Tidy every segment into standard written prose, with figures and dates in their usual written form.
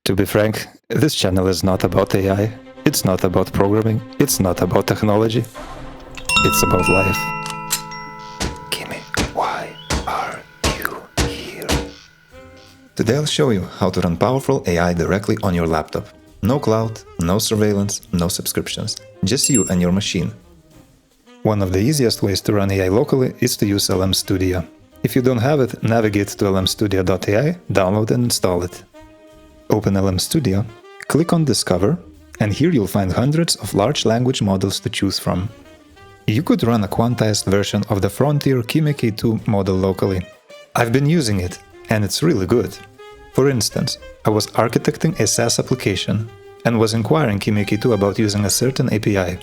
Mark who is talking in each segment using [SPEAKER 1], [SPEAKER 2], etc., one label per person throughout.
[SPEAKER 1] To be frank, this channel is not about AI, it's not about programming, it's not about technology, it's about life. Kimmy, why are you here? Today I'll show you how to run powerful AI directly on your laptop. No cloud, no surveillance, no subscriptions, just you and your machine. One of the easiest ways to run AI locally is to use LM Studio. If you don't have it, navigate to lmstudio.ai, download and install it. Open LM Studio, click on Discover, and here you'll find hundreds of large language models to choose from. You could run a quantized version of the Frontier Kimi K2 model locally. I've been using it, and it's really good. For instance, I was architecting a SaaS application and was inquiring Kimi K2 about using a certain API.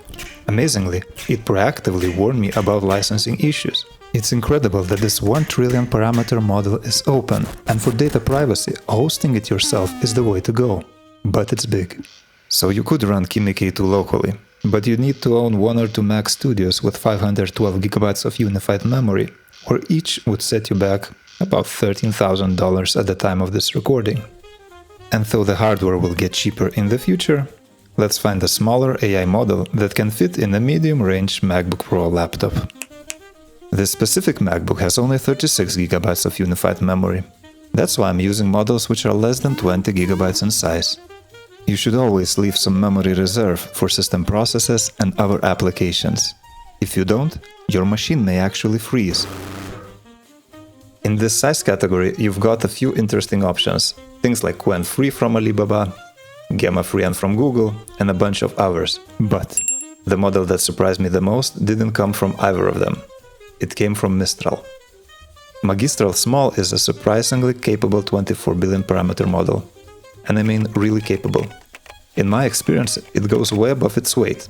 [SPEAKER 1] Amazingly, it proactively warned me about licensing issues. It's incredible that this 1 trillion parameter model is open, and for data privacy, hosting it yourself is the way to go. But it's big. So you could run Kimi K2 locally, but you need to own 1 or 2 Mac studios with 512 GB of unified memory, or each would set you back about $13,000 at the time of this recording. And though the hardware will get cheaper in the future, let's find a smaller AI model that can fit in a medium-range MacBook Pro laptop. This specific MacBook has only 36 GB of unified memory. That's why I'm using models which are less than 20 GB in size. You should always leave some memory reserve for system processes and other applications. If you don't, your machine may actually freeze. In this size category, you've got a few interesting options, things like Qwen Free from Alibaba, Gamma Free from Google, and a bunch of others. But the model that surprised me the most didn't come from either of them. It came from Mistral. Magistral Small is a surprisingly capable 24 billion parameter model. And I mean really capable. In my experience, it goes way above its weight.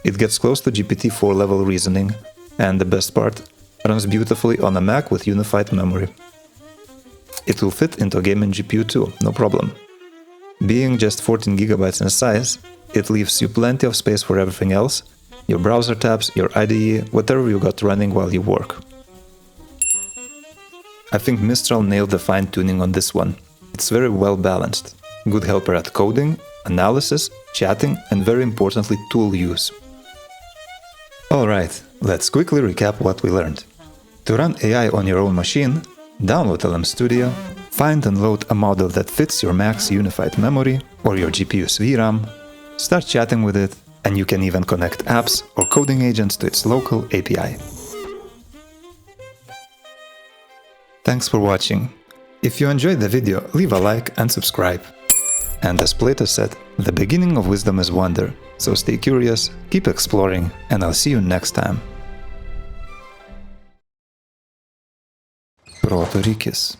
[SPEAKER 1] It gets close to GPT-4 level reasoning, and the best part, runs beautifully on a Mac with unified memory. It will fit into a gaming GPU too, no problem. Being just 14 GB in size, it leaves you plenty of space for everything else, your browser tabs, your IDE, whatever you got running while you work. I think Mistral nailed the fine-tuning on this one. It's very well balanced. Good helper at coding, analysis, chatting, and very importantly tool use. Alright, let's quickly recap what we learned. To run AI on your own machine, download LM Studio, find and load a model that fits your Mac's unified memory or your GPU's VRAM, start chatting with it, and you can even connect apps or coding agents to its local API. Thanks for watching. If you enjoyed the video, leave a like and subscribe. And as Plato said, the beginning of wisdom is wonder, so stay curious, keep exploring, and I'll see you next time. Proto Rikis.